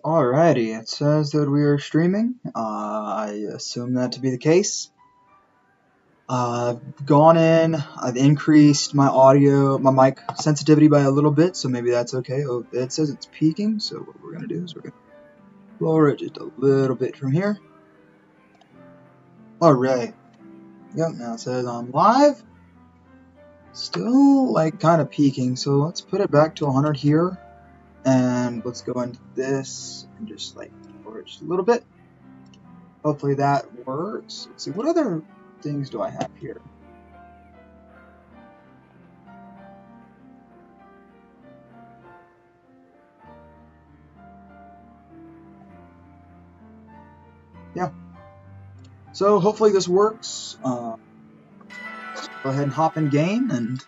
Alrighty, it says that we are streaming. I assume that to be the case. I've gone in, I've increased my mic sensitivity by a little bit, so maybe that's okay. Oh, it says it's peaking, so what we're going to do is we're going to lower it just a little bit from here. Alright. Yep, now it says I'm live. Still, kind of peaking, so let's put it back to 100 here. And let's go into this and just lower it just a little bit. Hopefully that works. Let's see, what other things do I have here? Yeah. So hopefully this works. Go ahead and hop in game, and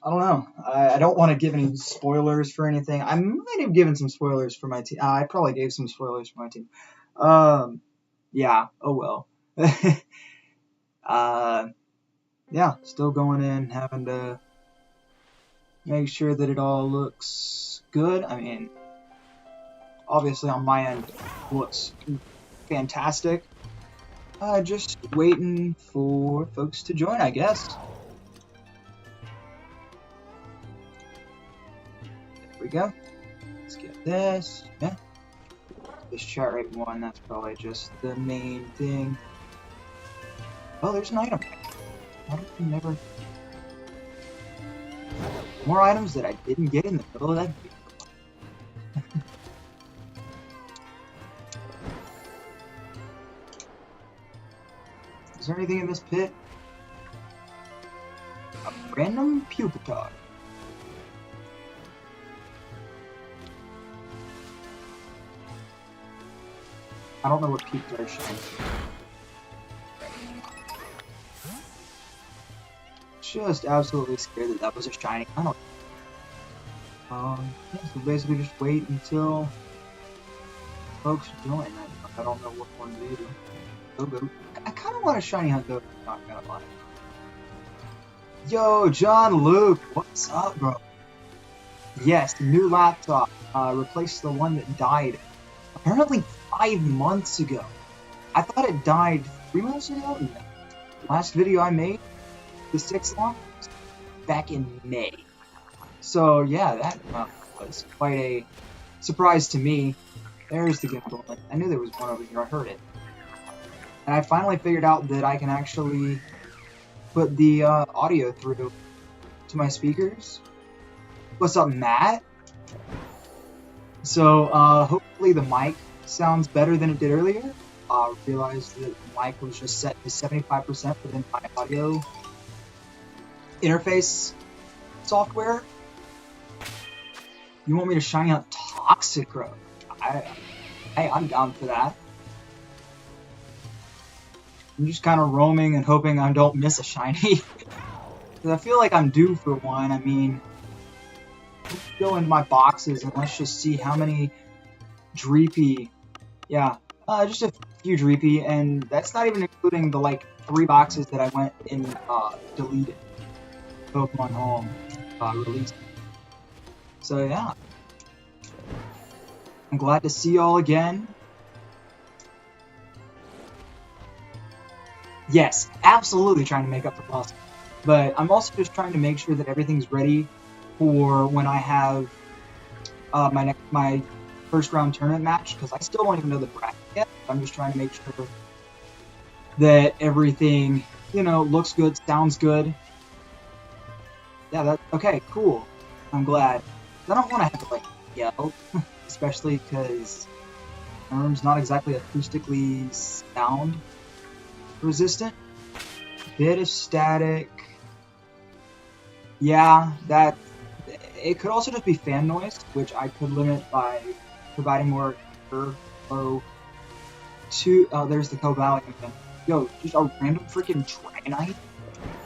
I don't know. I don't want to give any spoilers for anything. I might have given some spoilers for my team. I probably gave some spoilers for my team. Yeah. Oh well. Yeah. Still going in, having to make sure that it all looks good. I mean, obviously on my end, it looks fantastic. Just waiting for folks to join, I guess. There we go. Let's get this. Yeah. This chat rate 1, that's probably just the main thing. Oh, there's an item. Why did we never... More items that I didn't get in the middle of that video. Is there anything in this pit? A random Pupitar. I don't know what Pupitar shines. Just absolutely scared that was a shiny. I don't. Yeah, so basically just wait until folks join. I don't know what one to do. Go. I kind of want a shiny hunt though. Not gonna lie. Yo, John Luke, what's up, bro? Yes, new laptop. Replaced the one that died apparently 5 months ago. I thought it died 3 months ago. And the last video I made, the 6th one, back in May. So yeah, that was quite a surprise to me. There's the gimbal. I knew there was one over here. I heard it. And I finally figured out that I can actually put the audio through to my speakers. What's up, Matt? So hopefully the mic sounds better than it did earlier. Realized that the mic was just set to 75% within my audio interface software. You want me to shiny out Toxicroak? I'm down for that. I'm just kind of roaming and hoping I don't miss a shiny. Because I feel like I'm due for one. I mean, let's go into my boxes and let's just see how many Dreepy. Yeah, just a few Dreepy, and that's not even including the 3 boxes that I went and deleted. Pokemon Home released. So yeah, I'm glad to see y'all again. Yes, absolutely trying to make up for lost. But I'm also just trying to make sure that everything's ready for when I have my first round tournament match, because I still don't even know the bracket yet. I'm just trying to make sure that everything, looks good, sounds good. Yeah, okay, cool. I'm glad. I don't want to have to yell, especially because my room's not exactly acoustically sound resistant. Bit of static. Yeah, that it could also just be fan noise, which I could limit by providing more flow to. Oh, there's the Cobalion again. Yo, just a random freaking Dragonite.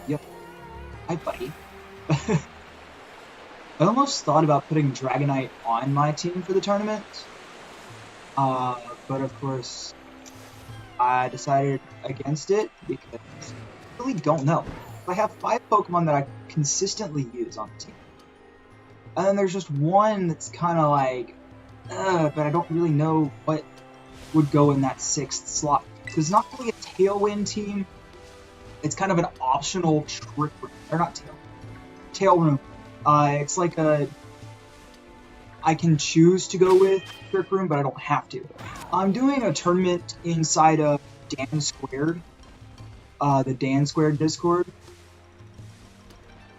Yep. Hi, buddy. I almost thought about putting Dragonite on my team for the tournament, but of course I decided against it because I really don't know. I have 5 Pokemon that I consistently use on the team, and then there's just one that's kind of but I don't really know what would go in that 6th slot. Because it's not really a Tailwind team. It's kind of an optional Trick Room. Or not Tail Room. It's like a... I can choose to go with Trick Room, but I don't have to. I'm doing a tournament inside of Dan Squared. The Dan Squared Discord.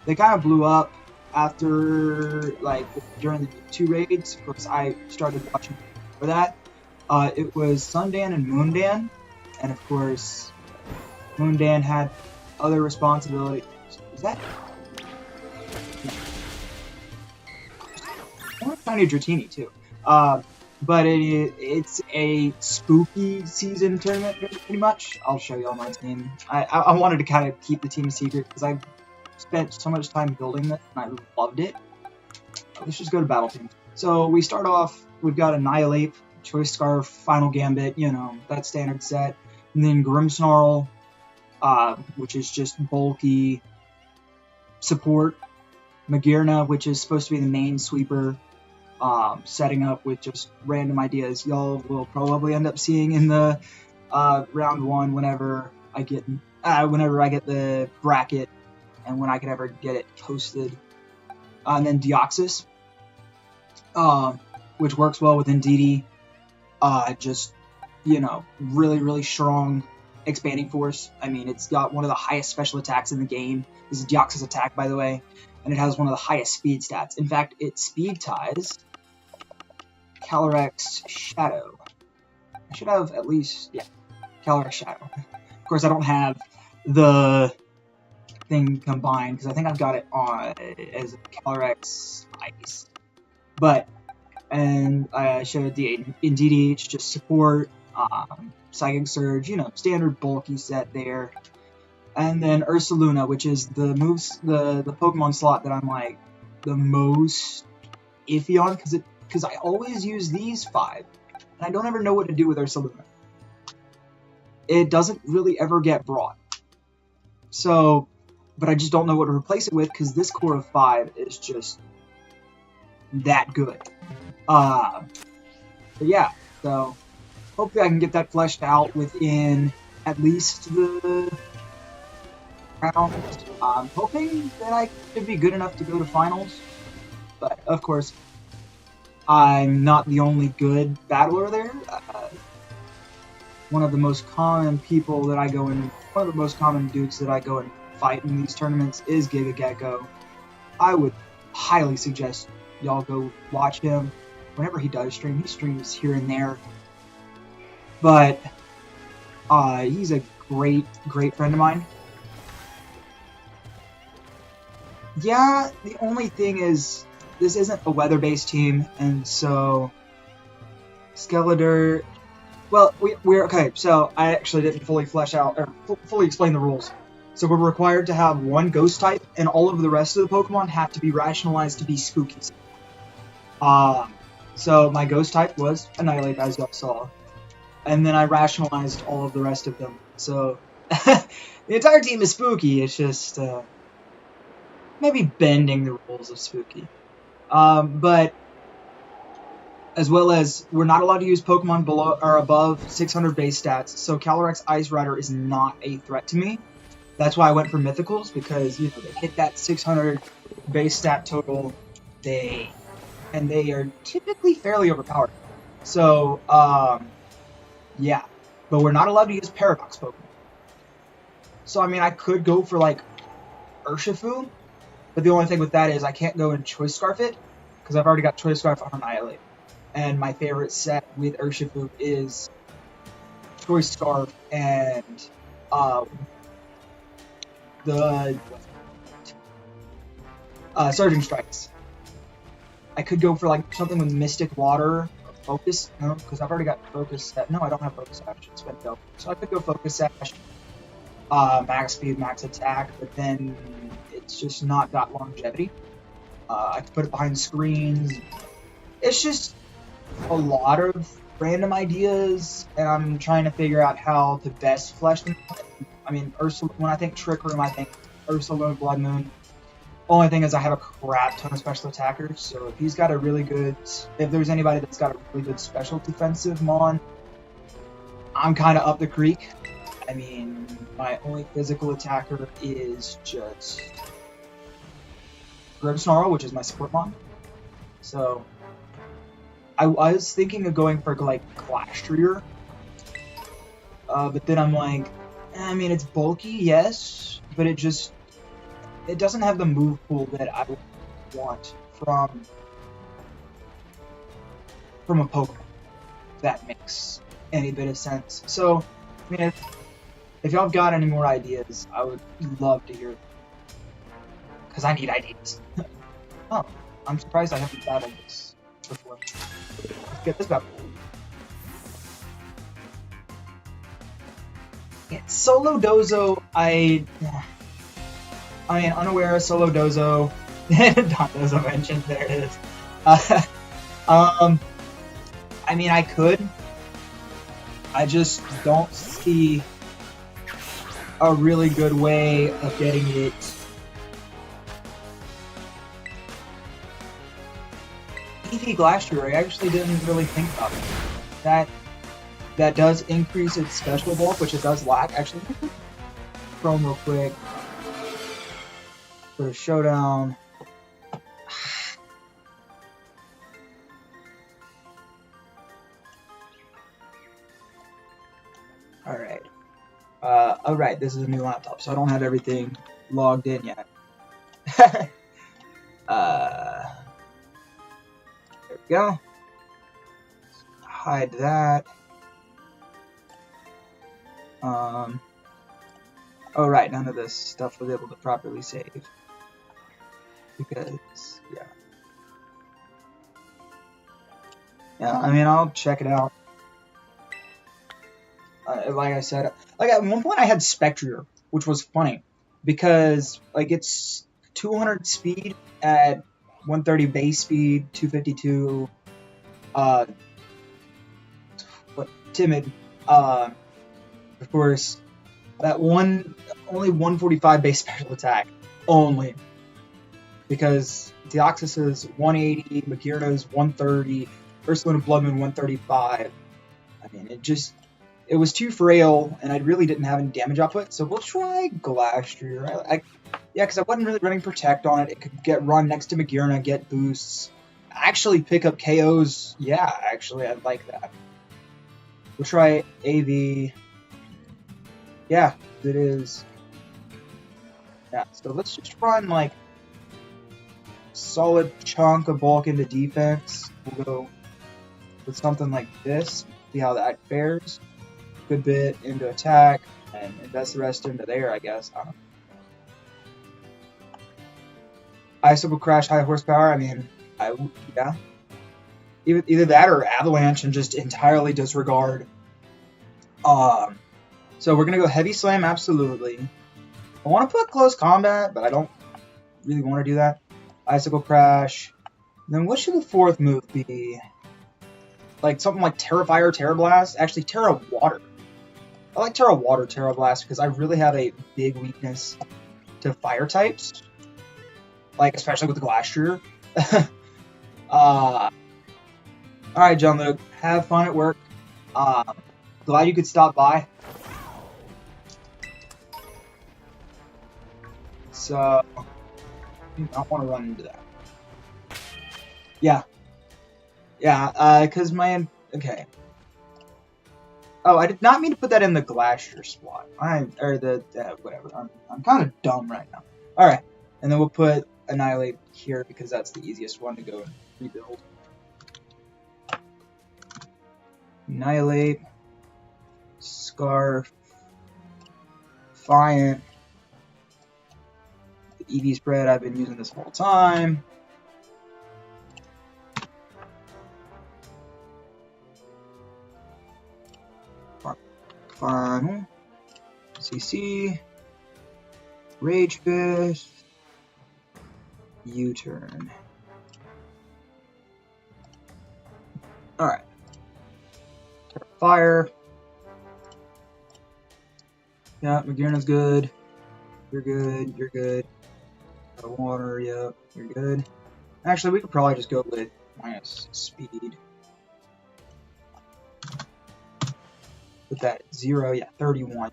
They kind of blew up after, like, during the 2 raids, because I started watching for that. It was Sundan and Moondan, and of course, Moondan had other responsibilities. Is that? Yeah. Tiny Dratini, too. But it's a spooky season tournament, pretty much. I'll show you all my team. I wanted to kind of keep the team a secret, because I spent so much time building it, and I loved it. Let's just go to Battle Team. So we start off, we've got Annihilate, Choice Scarf, Final Gambit, you know, that standard set. And then Grimmsnarl, which is just bulky support. Magearna, which is supposed to be the main sweeper, setting up with just random ideas y'all will probably end up seeing in the round 1 whenever I get the bracket and when I could ever get it posted. And then Deoxys, which works well with Indeedee. Just, you know, really, really strong expanding force. I mean, it's got one of the highest special attacks in the game. This is Deoxys attack, by the way. And it has one of the highest speed stats. In fact, it speed ties Calyrex Shadow. I should have at least, yeah, Calyrex Shadow. Of course, I don't have the thing combined, because I think I've got it on as Calyrex Ice. But, and I showed the Indeedee, it's just support, Psychic Surge, you know, standard bulky set there. And then Ursaluna, which is the Pokemon slot that I'm like the most iffy on, because I always use these 5, and I don't ever know what to do with Ursaluna. It doesn't really ever get brought. So, but I just don't know what to replace it with, because this core of 5 is just that good. But yeah, so hopefully I can get that fleshed out within at least the round. I'm hoping that I could be good enough to go to finals, but of course, I'm not the only good battler there. One of the most common people that I go in, one of the most common dudes that I go and fight in these tournaments is Gigagecko. I would highly suggest y'all go watch him whenever he does stream. He streams here and there, but he's a great friend of mine. Yeah, the only thing is, this isn't a weather-based team, and so Skeletor. Well, we're okay. So I actually didn't fully flesh out or fully explain the rules. So we're required to have 1 ghost type, and all of the rest of the Pokemon have to be rationalized to be spooky. So my ghost type was Annihilate, as y'all saw, and then I rationalized all of the rest of them. So the entire team is spooky. It's just maybe bending the rules of spooky. But as well as we're not allowed to use Pokemon below or above 600 base stats, so Calyrex Ice Rider is not a threat to me. That's why I went for Mythicals, because you know they hit that 600 base stat total, they are typically fairly overpowered. So yeah, but we're not allowed to use Paradox Pokemon. So I mean, I could go for like Urshifu, but the only thing with that is I can't go and Choice Scarf it, because I've already got Choice Scarf on Annihilate. And my favorite set with Urshifu is Choice Scarf and the Surging Strikes. I could go for like something with Mystic Water, or Focus, no, because I've already got Focus Sash. No, I don't have Focus Sash. It's been built. So I could go Focus Sash, max speed, max attack, but then it's just not got longevity. I could put it behind screens. It's just a lot of random ideas, and I'm trying to figure out how to best flesh them. I mean, Ursula, when I think Trick Room, I think Ursula, Blood Moon. Only thing is I have a crap ton of special attackers, so if he's got a really good... If there's anybody that's got a really good special defensive mon, I'm kind of up the creek. I mean, my only physical attacker is just Grimmsnarl, which is my support mon. So, I was thinking of going for, like, Glastrier. But then I'm like, I mean, it's bulky, yes, but it doesn't have the move pool that I would want from a Pokemon, if that makes any bit of sense. So, I mean, if y'all have got any more ideas, I would love to hear them. Because I need ideas. Oh, I'm surprised I haven't battled this before. Let's get this battle. Yeah, Solo Dozo, I mean, unaware of Solo Dozo. Don Dozo mentioned, there it is. I mean, I could. I just don't see a really good way of getting it. EV Glastrier, I actually didn't really think about it. That does increase its special bulk, which it does lack. Actually, Chrome real quick. For a showdown. Alright. Alright, this is a new laptop, so I don't have everything logged in yet. There we go. Hide that. Oh right, none of this stuff was able to properly save. Because, yeah. Yeah, I mean, I'll check it out. Like I said, like at one point I had Spectrier, which was funny. Because, like, it's 200 speed at 130 base speed, 252, timid, of course, that only 145 base special attack, only, because Deoxys is 180, Magearna's 130, Ursaluna Bloodmoon 135, I mean, it was too frail, and I really didn't have any damage output, so we'll try Glastrier. Yeah, because I wasn't really running Protect on it. It could get run next to Magearna, get boosts, actually pick up KOs. Yeah, actually, I'd like that. We'll try AV. Yeah, it is. Yeah, so let's just run, like, solid chunk of bulk into defense. We'll go with something like this, see how that fares. Good bit into attack, and invest the rest into there, I guess. I don't know. Icicle Crash, high horsepower, I mean, yeah. Either that or Avalanche and just entirely disregard. So we're going to go Heavy Slam, absolutely. I want to put Close Combat, but I don't really want to do that. Icicle Crash. Then what should the fourth move be? Like something like Terra Fire, Terra Blast? Actually, Terra Water. I like Terra Water, Terra Blast because I really have a big weakness to fire types. Like, especially with the Glastrier. Alright, John Luke. Have fun at work. Glad you could stop by. So, I don't want to run into that. Yeah. Yeah, because okay. Oh, I did not mean to put that in the Glastrier spot. Whatever. I'm kind of dumb right now. Alright, and then we'll put Annihilate here because that's the easiest one to go and rebuild. Annihilate. Scarf. Defiant. The EV spread, I've been using this whole time. Final. CC. Rage Fist. U-turn. Alright. Fire. Yeah, Magearna's good. You're good. You're good. The water, yep, you're good. Actually, we could probably just go with minus speed. Put that at 0, yeah, 31.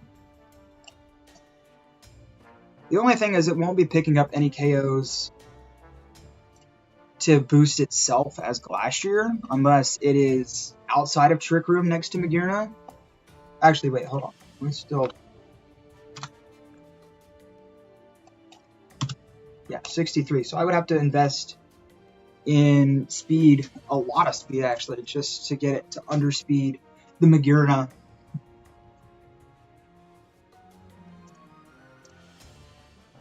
The only thing is it won't be picking up any KOs to boost itself as Glastrier, unless it is outside of Trick Room next to Magearna. Actually, wait, hold on. We still... Yeah, 63. So I would have to invest in speed, a lot of speed actually, just to get it to underspeed the Magearna.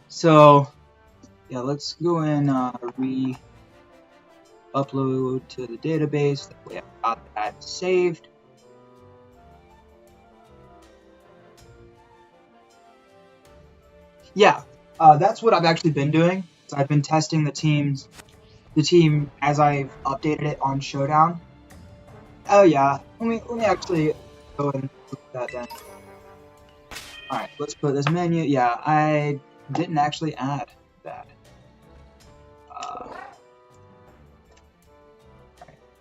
So, yeah, let's go and re-upload to the database. That way I've got that saved. Yeah, that's what I've actually been doing. So I've been testing the team as I've updated it on Showdown. Oh yeah, let me actually go and look at that then. Alright, let's put this menu. Yeah, I didn't actually add that.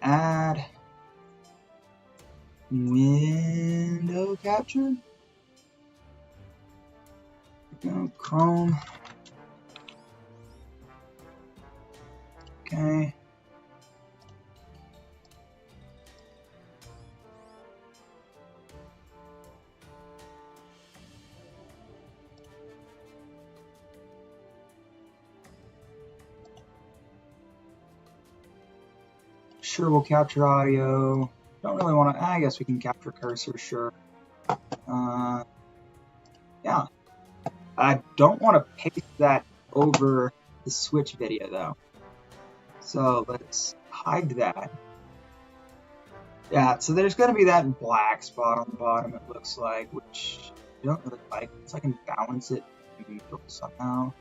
Add window capture. Go Chrome. Okay. Sure, we'll capture audio. Don't really want to. I guess we can capture cursor. Sure. Yeah. I don't want to paste that over the Switch video though. So let's hide that. Yeah, so there's going to be that black spot on the bottom, it looks like, which I don't really like. So I can balance it somehow.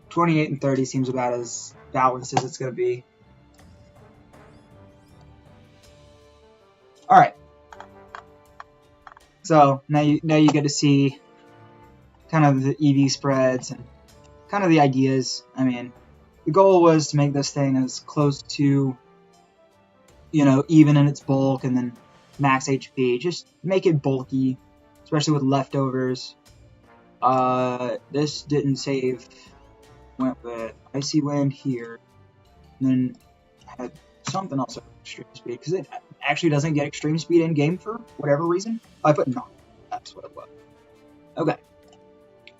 28 and 30 seems about as balanced as it's going to be. All right. So now you get to see kind of the EV spreads and kind of the ideas. I mean, the goal was to make this thing as close to, you know, even in its bulk and then max HP. Just make it bulky, especially with leftovers. This didn't save. Went with Icy Wind here, and then had something else at extreme speed, because it actually doesn't get extreme speed in game for whatever reason. I put none. That's what it was. Okay.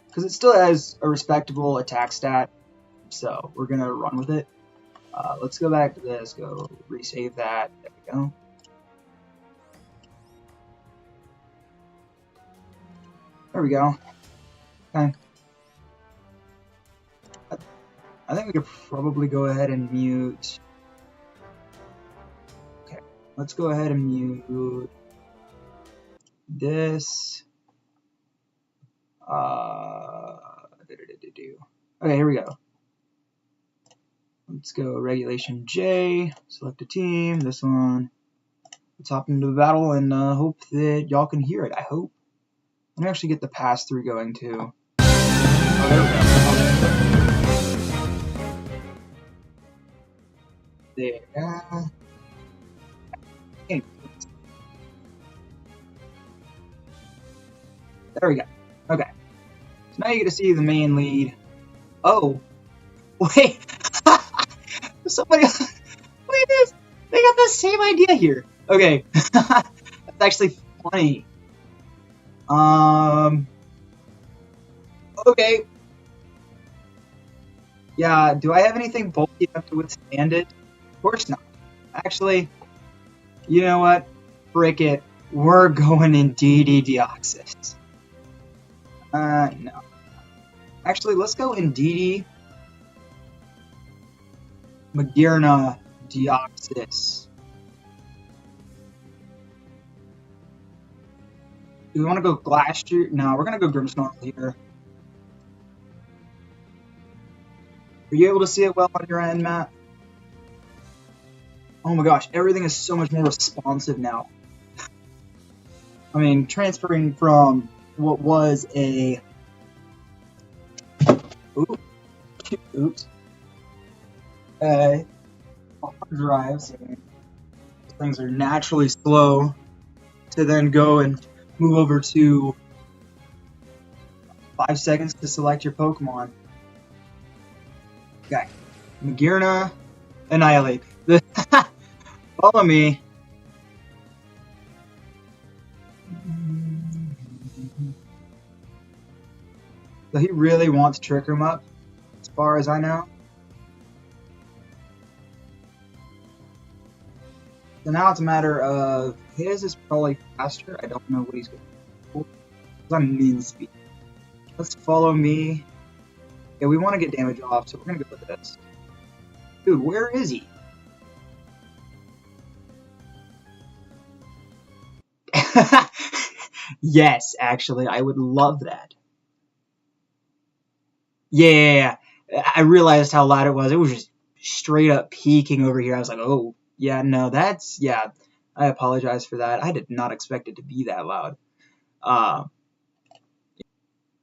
Because it still has a respectable attack stat, so we're going to run with it. Let's go back to this, go resave that. There we go. There we go. Okay. I think we could probably go ahead and mute. Okay, let's go ahead and mute this. Okay, here we go. Let's go regulation J, select a team, this one. Let's hop into the battle and hope that y'all can hear it, I hope. Let me actually get the pass-through going too. Oh, there we go. There. There we go. Okay. So now you get to see the main lead. Oh. Wait. Somebody. Look at this. They got the same idea here. Okay. That's actually funny. Okay. Yeah, do I have anything bulky enough to withstand it? Of course not. Actually, you know what? Frick it. We're going in DD Deoxys. No. Actually, let's go in DD Magearna Deoxys. Do we want to go Glastrier? No, we're going to go Grimmsnarl here. Are you able to see it well on your end, Matt? Oh my gosh, everything is so much more responsive now. I mean, transferring from what was a Ooh, oops. Hard drives. Things are naturally slow to then go and move over to 5 seconds to select your Pokemon. Okay. Magearna, Annihilate. Follow me. So he really wants Trick Room up, as far as I know. So now it's a matter of his is probably faster. I don't know what he's going for. Because I'm mean speed. Let's follow me. Yeah, we want to get damage off, so we're going to go with this. Dude, where is he? Yes, actually, I would love that. Yeah, I realized how loud it was. It was just straight up peaking over here. I was like, oh, yeah, no, that's, yeah, I apologize for that. I did not expect it to be that loud.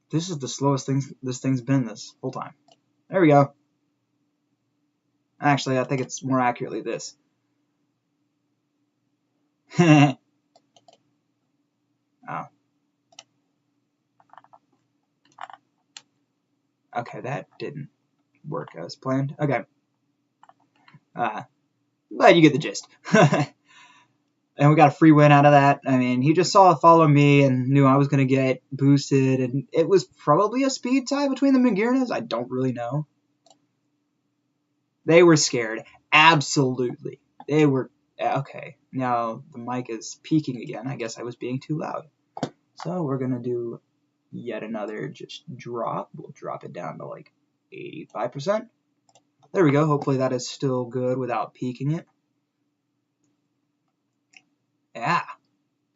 This is the slowest this thing's been this whole time. There we go. Actually, I think it's more accurately this. Oh. Okay, that didn't work as planned. Okay. But you get the gist. And we got a free win out of that. I mean, he just saw Follow Me and knew I was going to get boosted, and it was probably a speed tie between the Magearnas. I don't really know. They were scared. Absolutely. They were... Okay, now the mic is peaking again. I guess I was being too loud. So we're going to do yet another just drop. We'll drop it down to like 85%. There we go. Hopefully that is still good without peaking it. Yeah,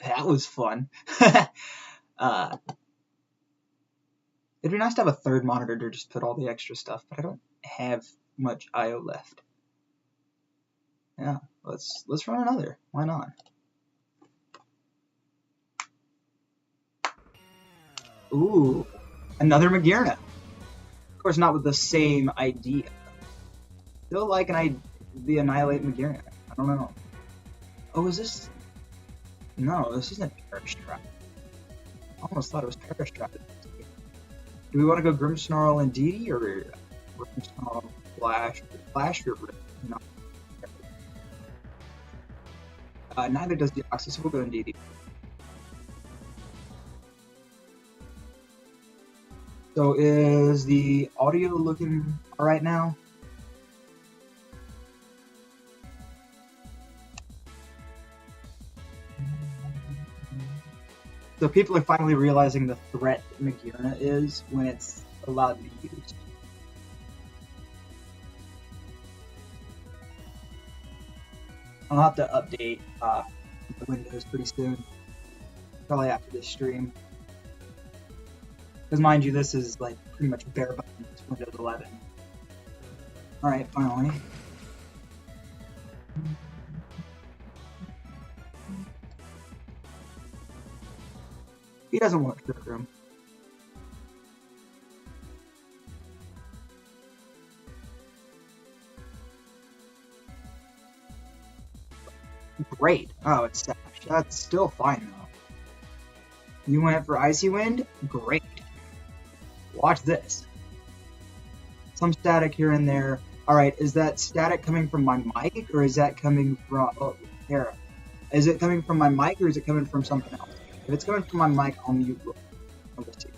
that was fun. It'd be nice to have a third monitor to just put all the extra stuff, but I don't have much IO left. Yeah, let's run another. Why not? Ooh, another Magearna. Of course, not with the same idea. Still like the Annihilate Magearna. I don't know. Oh, is this? No, this isn't Perish Trap. I almost thought it was Perish Trap. Do we want to go Grimmsnarl and Indeedee, or Grimmsnarl, Flash, or no? Neither does Deoxys, so we'll go Indeedee. So is the audio looking alright now? So people are finally realizing the threat that Magearna is when it's allowed to be used. I'll have to update the Windows pretty soon. Probably after this stream. Because mind you, this is like pretty much bare bones Windows 11. Alright, finally. He doesn't want Trick Room. Great. Oh, it's Sash. That's still fine though. You went for Icy Wind? Great. Watch this. Some static here and there. Alright, is that static coming from my mic, or is that coming from... Oh, Tara. Is it coming from my mic, or is it coming from something else? If it's coming from my mic, I'll mute it. We'll see.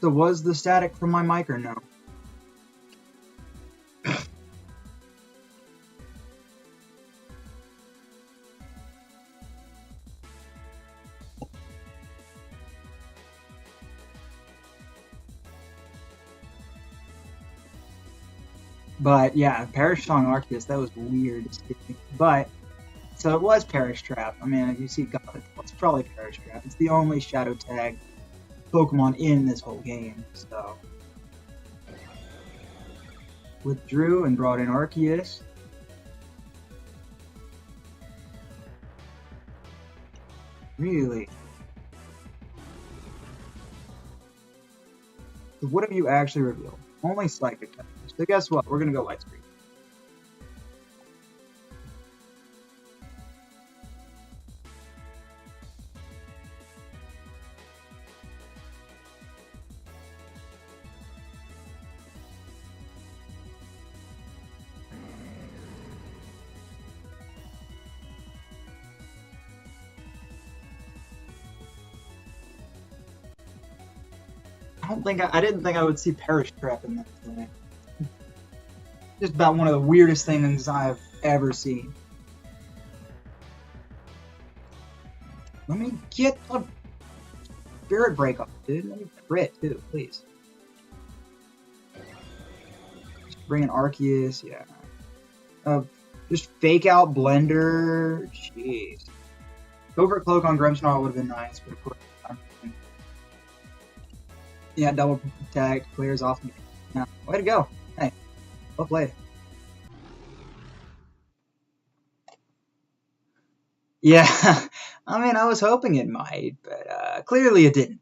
So was the static from my mic or no? But yeah, Perish Song Arceus, that was weird. But so it was Perish Trap. I mean, if you see Gauntlet, it's probably Perish Trap. It's the only Shadow Tag Pokemon in this whole game. So withdrew and brought in Arceus. Really? So what have you actually revealed? Only Psychic types. So guess what? We're gonna go Light Screen. I didn't think I would see Perish Trap in this thing. Just about one of the weirdest things I've ever seen. Let me get a Spirit Break off, dude. Let me crit too, please. Just bring in Arceus, yeah. Just fake out Blender. Jeez. Covert Cloak on Grimmsnarl would have been nice, but of course. Yeah, double tag, clears off me. Yeah, way to go. Hey, well played. Yeah, I mean, I was hoping it might, but clearly it didn't,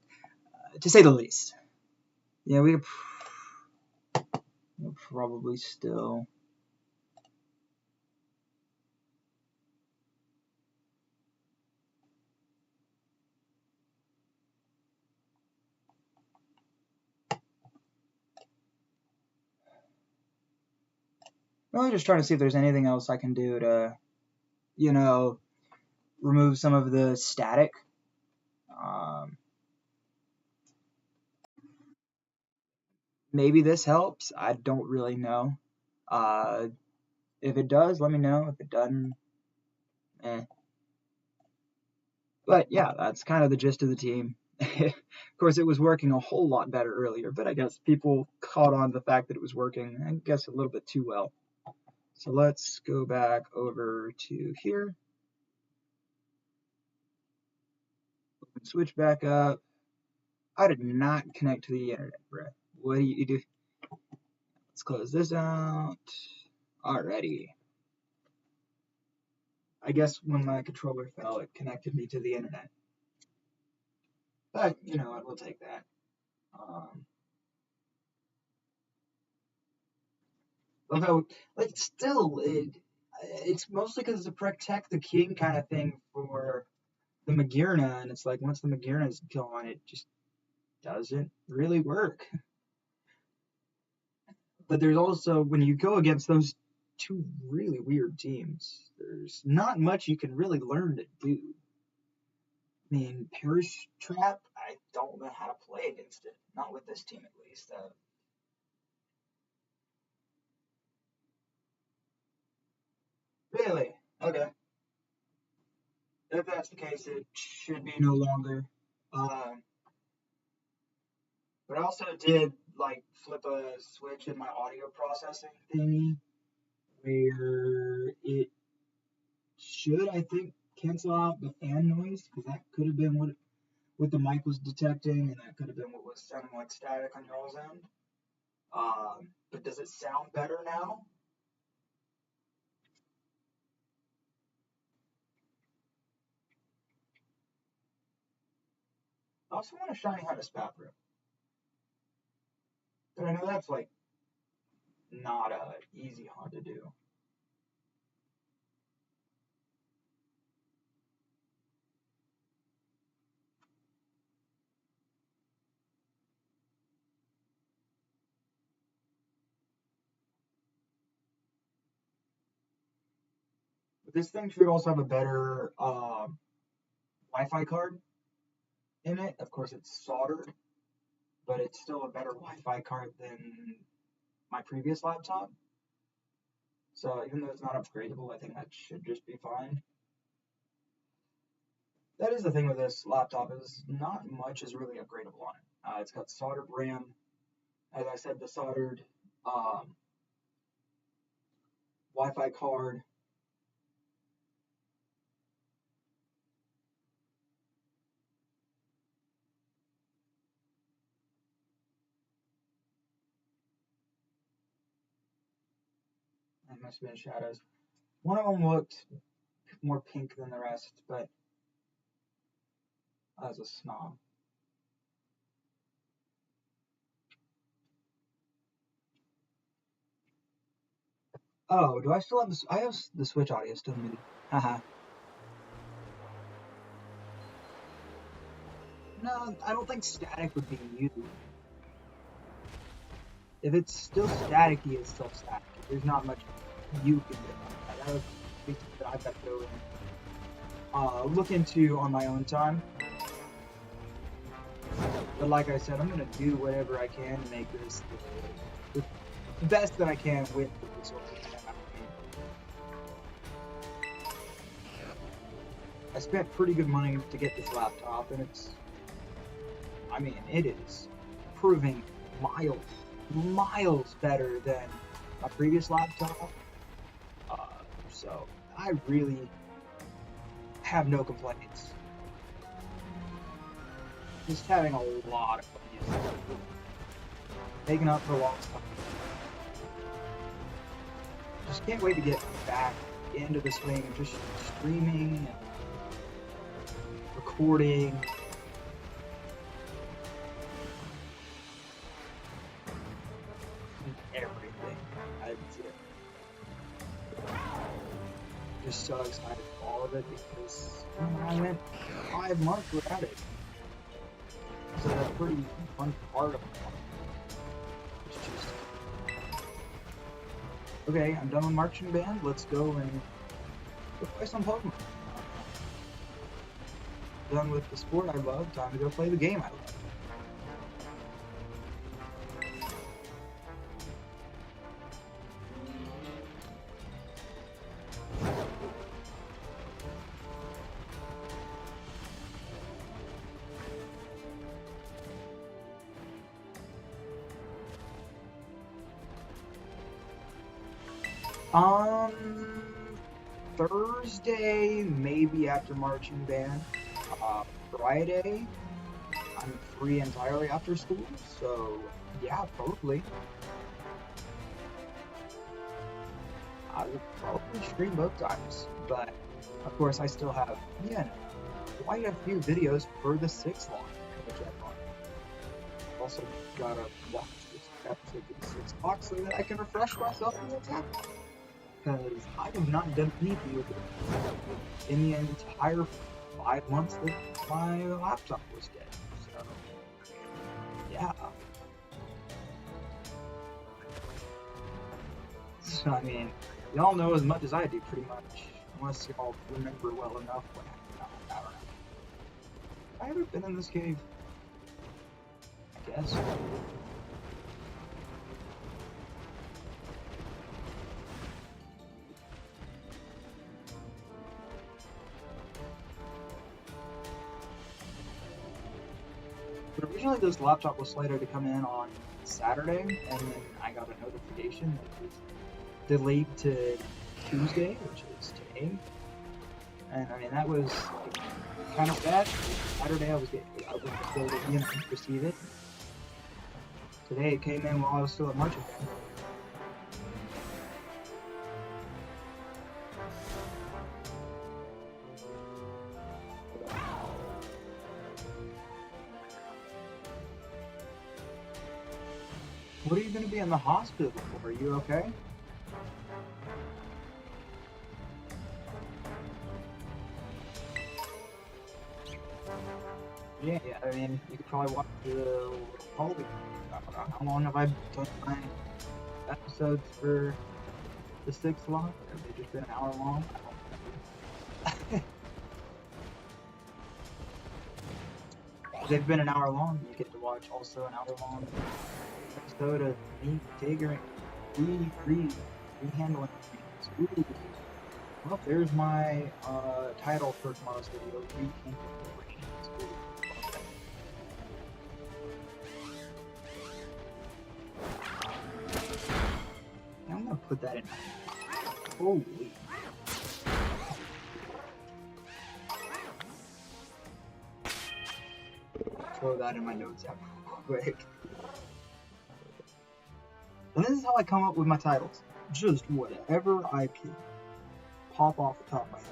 to say the least. Yeah, we'll probably still. Really just trying to see if there's anything else I can do to, remove some of the static. Maybe this helps. I don't really know. If it does, let me know. If it doesn't, eh. But yeah, that's kind of the gist of the team. Of course, it was working a whole lot better earlier, but I guess people caught on to the fact that it was working, I guess, a little bit too well. So let's go back over to here. Switch back up. I did not connect to the internet, Brett. What do you do? Let's close this out. Alrighty. I guess when my controller fell, it connected me to the internet. But, you know what, we'll take that. Although, like, still, it's mostly because it's a protect the king kind of thing for the Magearna, and it's like, once the Magearna's gone, it just doesn't really work. But there's also, when you go against those two really weird teams, there's not much you can really learn to do. I mean, Perish Trap, I don't know how to play against it. Not with this team, at least. Really? Okay. If that's the case, it should be no longer. Um, but I also did, like, flip a switch in my audio processing thingy where it should, I think, cancel out the fan noise, because that could have been what the mic was detecting, and that could have been what was sounding like static on y'all's end. But does it sound better now? I also want a shiny Hunter Spapper, but I know that's like not a easy hunt to do. But this thing should also have a better Wi-Fi card in it. Of course, it's soldered, but it's still a better Wi-Fi card than my previous laptop. So even though it's not upgradable, I think that should just be fine. That is the thing with this laptop is not much is really upgradable on it. It's got soldered RAM, as I said, the soldered Wi-Fi card. And must have been shadows. One of them looked more pink than the rest, but I was a snob. Oh, do I still have this? I have the Switch audio still muted. Haha. No, I don't think static would be muted. If it's still staticky, it's still static. There's not much you can do about that. That would be something that I've got to go and look into on my own time. But like I said, I'm gonna do whatever I can to make this the best that I can with the resources that I have. I spent pretty good money to get this laptop, and I mean, it is proving miles better than my previous laptop. So I really have no complaints. Just having a lot of fun using it. Taking up for a long time. Just can't wait to get back into the swing of just streaming and recording. And everything. Just so excited for all of it because I went 5 months without it. So that's a pretty fun part of it. It's just okay. I'm done with marching band. Let's go and go play some Pokemon. Done with the sport I love. Time to go play the game I love. Thursday, maybe after marching band. Friday, I'm free entirely after school, so yeah, probably. I will probably stream both times, but of course I still have, quite a few videos for the 6th line, which I want. Also gotta watch this episode at 6 o'clock so that I can refresh myself on what's happening. Because I have not done anything in the entire 5 months that my laptop was dead. So, yeah. So, I mean, y'all know as much as I do, pretty much. Unless y'all remember well enough what happened. I don't know. Have I ever been in this cave? I guess. But originally this laptop was slated to come in on Saturday, and then I got a notification that it was delayed to Tuesday, which is today. And I mean, that was kind of bad. Saturday I was able to receive it. Today it came in while I was still at marching band. What are you going to be in the hospital for? Are you okay? Yeah, I mean, you could probably watch the whole. How long have I done my episodes for the 6th long? Have they just been an hour long? I don't know. they've been an hour long. You get to watch also an hour long episode of me figuring, rehandling things. Ooh. Well, there's my title for tomorrow's video, Rehandling Brains. I'm gonna put that in. Holy. Throw that in my notes app quick. And this is how I come up with my titles. Just whatever I can pop off the top of my head.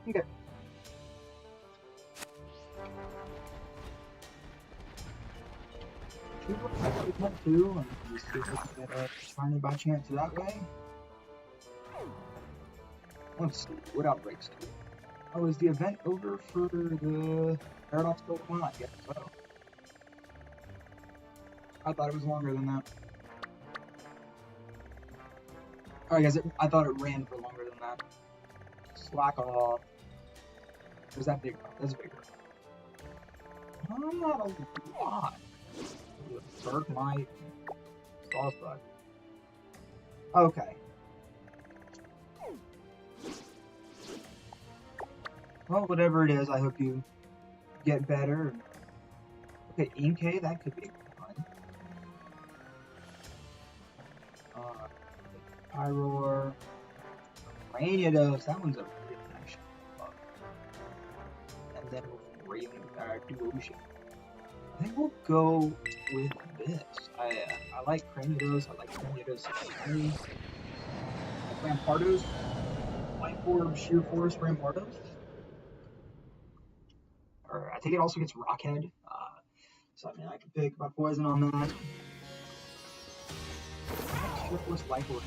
Okay. Two, and we see if we can get a shiny by chance that way. Let's see, what outbreaks do? Oh, is the event over for the Paradox Pokemon? I guess so. I thought it was longer than that. Alright guys, I thought it ran for longer than that. Slack off. Was that big? That's bigger. Not a lot. Dark Might. Frostbite. Okay. Well, whatever it is, I hope you get better. Okay, Inkay, that could be fun. Pyroar. Rainidos, that one's a really nice bug. And then Duocean. I think we'll go with this. I like Cranidos, I like Cranidos 63. Rampardos. Light Orb, Sheer Force, Rampardos. Or I think it also gets Rockhead. So I mean I can pick my poison on that. Sheer Force, Light Orb.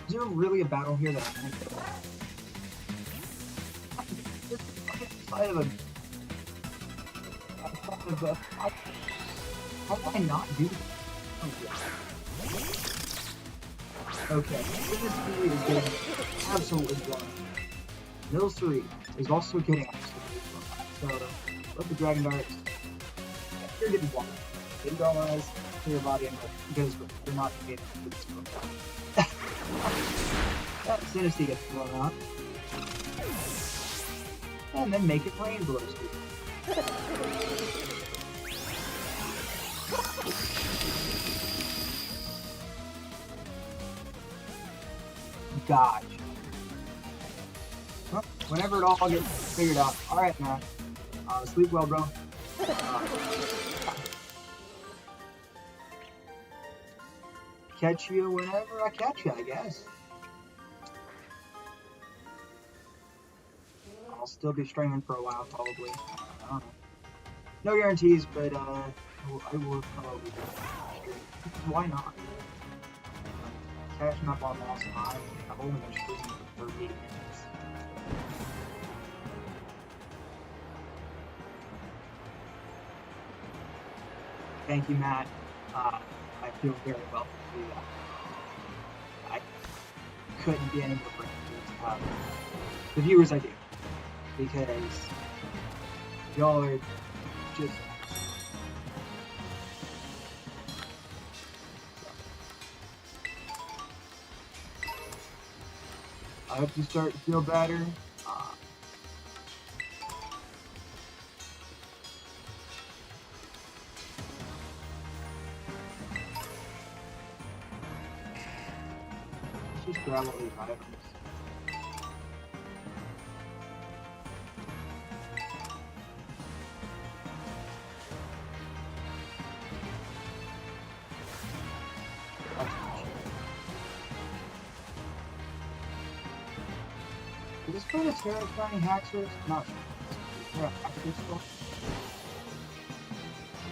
Is there really a battle here that I can't get? Side of a how do I not do that? Okay, this theory is getting absolutely blown. Milcery is also getting absolutely blown. So, let the Dragon Darts. You're getting blown. Get your eyes, clear your body, and because you're not getting to this blown. That Sinistea gets blown out. And then make it rain below speed. Dodge. Well, whenever it all gets figured out. Alright, man. Sleep well, bro. Catch you whenever I catch you, I guess. I'll still be streaming for a while, probably. I don't know. No guarantees, but I will probably stream. Why not? Catching up on lost time. I've only been streaming for 38 minutes. Thank you, Matt. I feel very well to do that. I couldn't be any more grateful to the viewers I do. Because y'all are just I hope you start to feel better. Let's just grab all these items. Is this for the terrifying Haxorus? Not sure. Haxorus.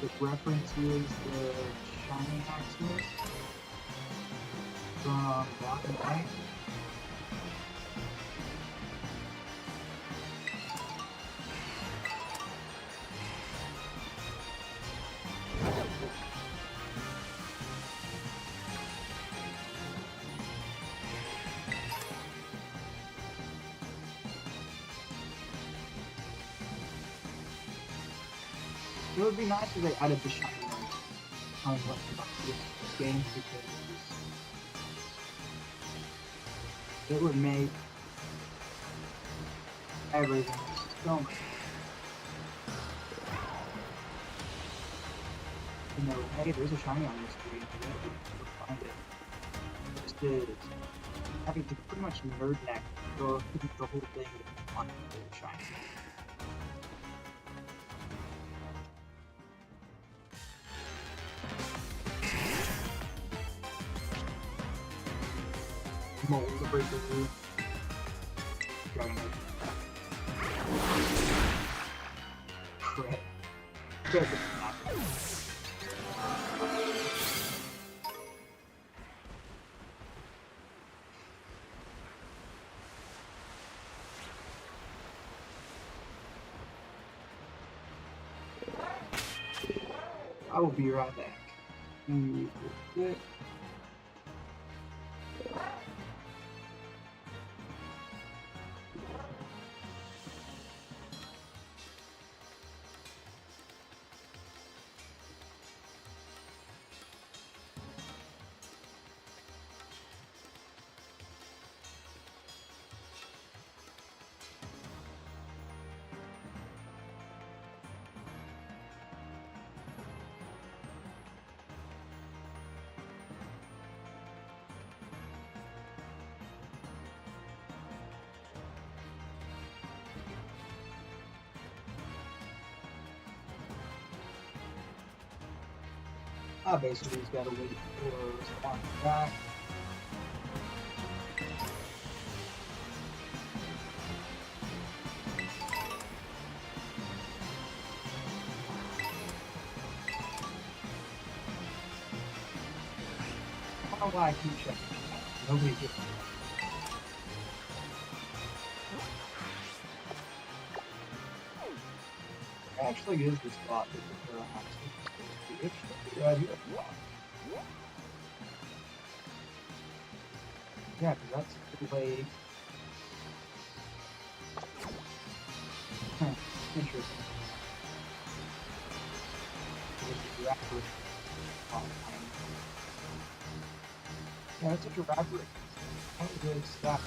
Which references the shiny Haxorus from Black and White. It would be nice if they added the shiny ones on what this game because it would make everything so much. You know, hey, there's a shiny on this tree. We'll find it. Just is having to pretty much nerd neck go through the whole thing to find the shiny. Mold the breaker through. Dragon Egg. Crit. Crit. I will be right back. Good. Basically he's got to wait for a response back. I don't know why I keep checking. Nobody's here. Actually is the spot that the right here. Yeah, because that's the way. Interesting. Yeah, it's a giraffe. How good stuff.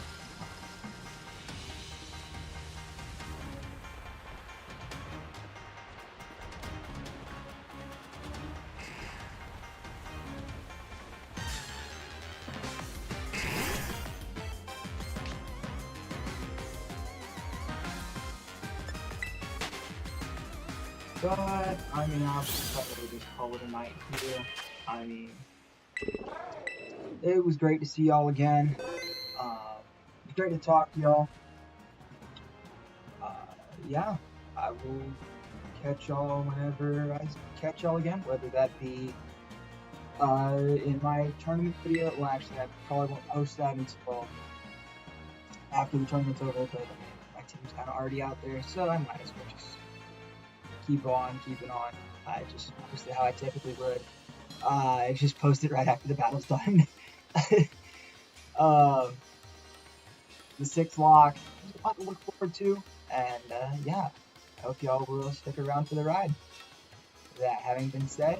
But I mean, I'll probably just call it a night here. I mean, it was great to see y'all again. It was great to talk to y'all. Yeah, I will catch y'all whenever I catch y'all again, whether that be in my tournament video. Well, actually, I probably won't post that until after the tournament's over, but I mean, my team's kind of already out there, so I might as well just keep on keeping on. I just posted how I typically would. I just posted right after the battle's done. The 6th lock, there's a lot to look forward to, and yeah, I hope y'all will stick around for the ride. That having been said,